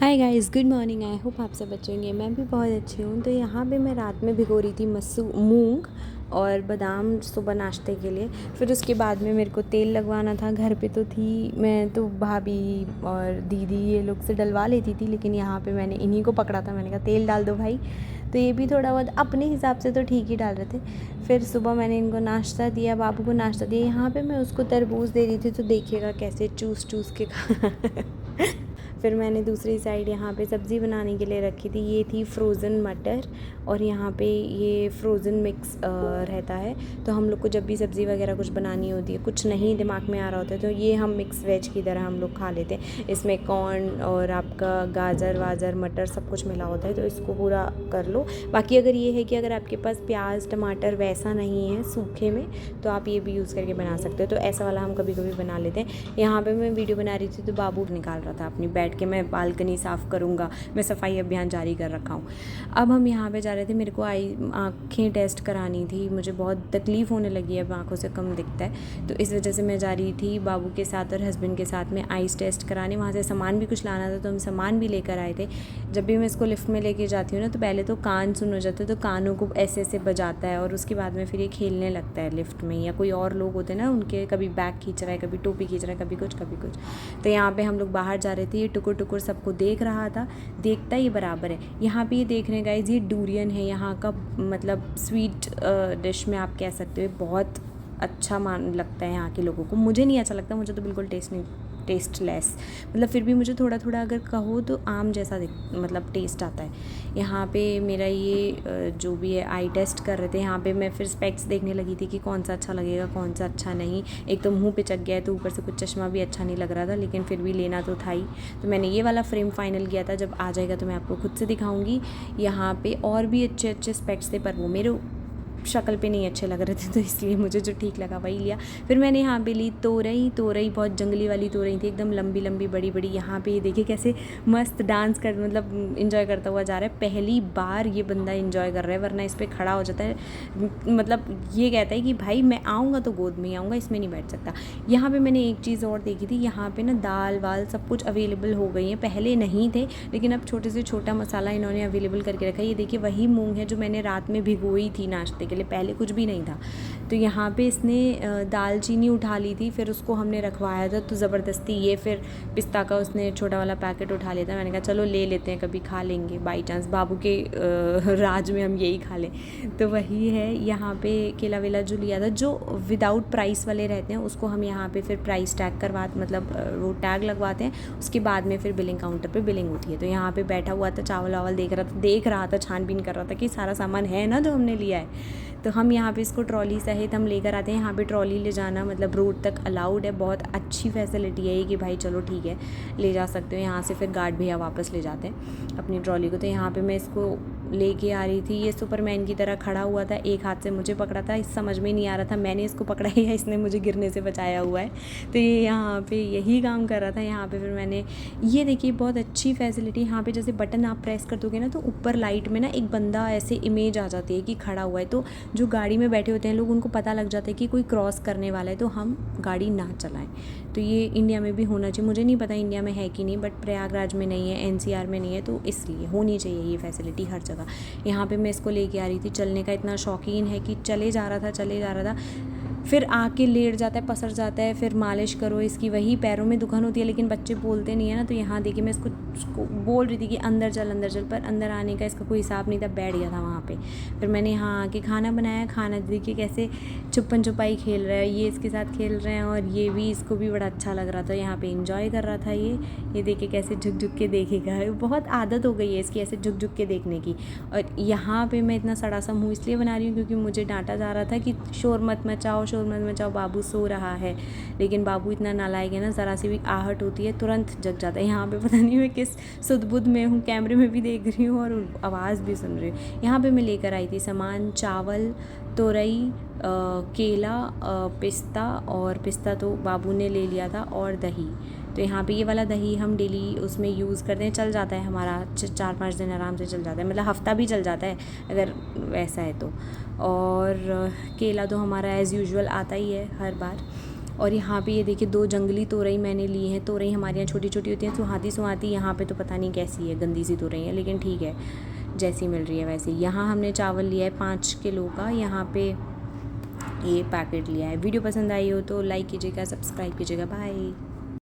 Hi guys, good morning. I hope आप सब अच्छे होंगे। मैं भी बहुत अच्छी हूँ। तो यहाँ पे मैं रात में भिगो रही थी मूंग और बादाम सुबह नाश्ते के लिए। फिर उसके बाद में मेरे को तेल लगवाना था। घर पे तो थी मैं, तो भाभी और दीदी ये लोग से डलवा लेती थी, लेकिन यहाँ पे मैंने इन्हीं को पकड़ा था। मैंने कहा तेल डाल दो भाई। तो ये भी थोड़ा बहुत अपने हिसाब से तो ठीक ही डाल रहे थे। फिर सुबह मैंने इनको नाश्ता दिया, बाबू को नाश्ता दिया। यहाँ पे मैं उसको तरबूज दे रही थी, तो देखिएगा कैसे चूस चूस के खा फिर मैंने दूसरी साइड यहाँ पे सब्ज़ी बनाने के लिए रखी थी। ये थी फ्रोज़न मटर और यहाँ पे ये फ्रोज़न मिक्स रहता है। तो हम लोग को जब भी सब्ज़ी वगैरह कुछ बनानी होती है, कुछ नहीं दिमाग में आ रहा होता है, तो ये हम मिक्स वेज की तरह हम लोग खा लेते हैं। इसमें कॉर्न और आपका गाजर वाजर मटर सब कुछ मिला होता है, तो इसको पूरा कर लो। बाकी अगर ये है कि अगर आपके पास प्याज टमाटर वैसा नहीं है सूखे में, तो आप ये भी यूज़ करके बना सकते हो। तो ऐसा वाला हम कभी कभी बना लेते हैं। यहाँ पर मैं वीडियो बना रही थी, तो बाबू निकाल रहा था अपनी बैठ के। मैं बालकनी साफ़ करूँगा, मैं सफाई अभियान जारी कर रखा हूँ। अब हम यहाँ पे जा रहे थे। मेरे को आँखें टेस्ट करानी थी। मुझे बहुत तकलीफ़ होने लगी है, अब आँखों से कम दिखता है, तो इस वजह से मैं जा रही थी बाबू के साथ और हस्बैंड के साथ में आइज़ टेस्ट कराने। वहाँ से सामान भी कुछ लाना था, तो हम सामान भी लेकर आए थे। जब भी मैं इसको लिफ्ट में लेके जाती हूँ ना, तो पहले तो कान सुन हो जाते, तो कानों को ऐसे ऐसे बजाता है, और उसके बाद में फिर ये खेलने लगता है लिफ्ट में। या कोई और लोग होते हैं ना, उनके कभी बैग खींच रहा है, कभी टोपी खींच रहा है, कभी कुछ कभी कुछ। तो यहाँ पे हम लोग बाहर जा रहे थे। ये टुकुर टुकुर सबको देख रहा था, देखता ही बराबर है। यहाँ पे ये देख रहे हैं गाइस, ये डूरियन है यहाँ का, मतलब स्वीट डिश में आप कह सकते हो। बहुत अच्छा मान लगता है यहाँ के लोगों को। मुझे नहीं अच्छा लगता, मुझे तो बिल्कुल टेस्टलेस, मतलब फिर भी मुझे थोड़ा थोड़ा अगर कहो तो आम जैसा मतलब टेस्ट आता है। यहाँ पे मेरा ये जो भी है आई टेस्ट कर रहे थे। यहाँ पे मैं फिर स्पेक्स देखने लगी थी कि कौन सा अच्छा लगेगा कौन सा अच्छा नहीं। एक तो मुंह पे चक गया है, तो ऊपर से कुछ चश्मा भी अच्छा नहीं लग रहा था, लेकिन फिर भी लेना तो था ही। तो मैंने ये वाला फ्रेम फाइनल किया था। जब आ जाएगा तो मैं आपको खुद से दिखाऊंगी। यहाँ पे और भी अच्छे अच्छे स्पेक्स थे, पर वो मेरे शक्ल पे नहीं अच्छे लग रहे थे, तो इसलिए मुझे जो ठीक लगा वही लिया। फिर मैंने यहाँ पे ली तोरई, बहुत जंगली वाली तोरई थी, एकदम लंबी लंबी बड़ी बड़ी। यहाँ पे ये देखिए कैसे मस्त डांस कर, मतलब इंजॉय करता हुआ जा रहा है। पहली बार ये बंदा इंजॉय कर रहा है, वरना इस पर खड़ा हो जाता है। मतलब ये कहता है कि भाई मैं आऊँगा तो गोद में ही आऊँगा, इसमें नहीं बैठ सकता। यहाँ पर मैंने एक चीज़ और देखी थी। यहाँ पर ना दाल वाल सब कुछ अवेलेबल हो गई है, पहले नहीं थे, लेकिन अब छोटे से छोटा मसाला इन्होंने अवेलेबल करके रखा है। ये देखिए वही मूँग है जो मैंने रात में भिगोई थी नाश्ते के लिए, पहले कुछ भी नहीं था। तो यहाँ पे इसने दालचीनी उठा ली थी, फिर उसको हमने रखवाया था, तो ज़बरदस्ती ये फिर पिस्ता का उसने छोटा वाला पैकेट उठा लिया था। मैंने कहा चलो ले लेते हैं, कभी खा लेंगे बाई चांस बाबू के राज में हम यही खा लें। तो वही है। यहाँ पे केला वेला जो लिया था, जो विदाउट प्राइस वाले रहते हैं, उसको हम यहाँ पे फिर प्राइस टैग मतलब वो टैग लगवाते हैं। उसके बाद में फिर बिलिंग काउंटर पे बिलिंग होती है। तो यहाँ पे बैठा हुआ था, चावल वावल देख रहा था, छानबीन कर रहा था कि सारा सामान है ना जो हमने लिया है। तो हम यहाँ पे इसको ट्रॉली सहित हम लेकर आते हैं। यहाँ पे ट्रॉली ले जाना मतलब रोड तक अलाउड है। बहुत अच्छी फैसिलिटी है ये कि भाई चलो ठीक है ले जा सकते हो। यहाँ से फिर गार्ड भैया वापस ले जाते हैं अपनी ट्रॉली को। तो यहाँ पे मैं इसको लेके आ रही थी। ये सुपरमैन की तरह खड़ा हुआ था, एक हाथ से मुझे पकड़ा था। इस समझ में नहीं आ रहा था मैंने इसको पकड़ा है या इसने मुझे गिरने से बचाया हुआ है। तो ये यहाँ पे यही काम कर रहा था। यहाँ पे फिर मैंने ये देखिए बहुत अच्छी फैसिलिटी। यहाँ पे जैसे बटन आप प्रेस कर दोगे ना, तो ऊपर लाइट में ना एक बंदा ऐसे इमेज आ जाती है कि खड़ा हुआ है। तो जो गाड़ी में बैठे होते हैं लोग, उनको पता लग जाता है कि कोई क्रॉस करने वाला है, तो हम गाड़ी ना चलाएं। तो ये इंडिया में भी होना चाहिए। मुझे नहीं पता इंडिया में है कि नहीं, बट प्रयागराज में नहीं है, एनसीआर में नहीं है, तो इसलिए होनी चाहिए ये फैसिलिटी हर जगह। यहाँ पे मैं इसको लेके आ रही थी। चलने का इतना शौकीन है कि चले जा रहा था, फिर आके लेट जाता है, पसर जाता है। फिर मालिश करो इसकी, वही पैरों में दुकान होती है, लेकिन बच्चे बोलते नहीं है ना। तो यहाँ देखिए मैं इसको बोल रही थी कि अंदर चल, पर अंदर आने का इसका कोई हिसाब नहीं था, बैठ गया था वहाँ पे। फिर मैंने यहाँ आके खाना बनाया। खाना देखिए कैसे छुपन छुपाई खेल रहा है, ये इसके साथ खेल रहे हैं, और ये भी, इसको भी बड़ा अच्छा लग रहा था, यहाँ पे इंजॉय कर रहा था। ये देखिए कैसे झुक झुक के देखेगा। बहुत आदत हो गई है इसकी ऐसे झुक झुक के देखने की। और यहाँ पे मैं इतना सड़ा सा मुँह इसलिए बना रही हूँ क्योंकि मुझे डांटा जा रहा था कि शोर मत मचाओ, बाबू सो रहा है। लेकिन बाबू इतना नालायक है ना, ज़रा सी भी आहट होती है तुरंत जग जाता है। यहाँ पे पता नहीं मैं किस सुध-बुध में हूँ, कैमरे में भी देख रही हूँ और आवाज़ भी सुन रही हूँ। यहाँ पे मैं लेकर आई थी सामान, चावल, तोरई, केला, पिस्ता तो बाबू ने ले लिया था, और दही। तो यहाँ पे ये वाला दही हम डेली उसमें यूज़ करते हैं, चल जाता है हमारा 4-5 दिन आराम से चल जाता है, मतलब हफ़्ता भी चल जाता है अगर वैसा है तो। और केला तो हमारा एज़ यूजुअल आता ही है हर बार। और यहाँ पे ये देखिए 2 जंगली तोरई मैंने ली हैं। तोरई हमारे यहाँ छोटी छोटी होती हैं, सुहाती सुहाती। यहाँ पे तो पता नहीं कैसी है, गंदी सी तोरई है, लेकिन ठीक है, जैसी मिल रही है वैसे। यहाँ हमने चावल लिया है 5 किलो का। यहाँ पे ये पैकेट लिया है। वीडियो पसंद आई हो तो लाइक कीजिएगा, सब्सक्राइब कीजिएगा। बाय।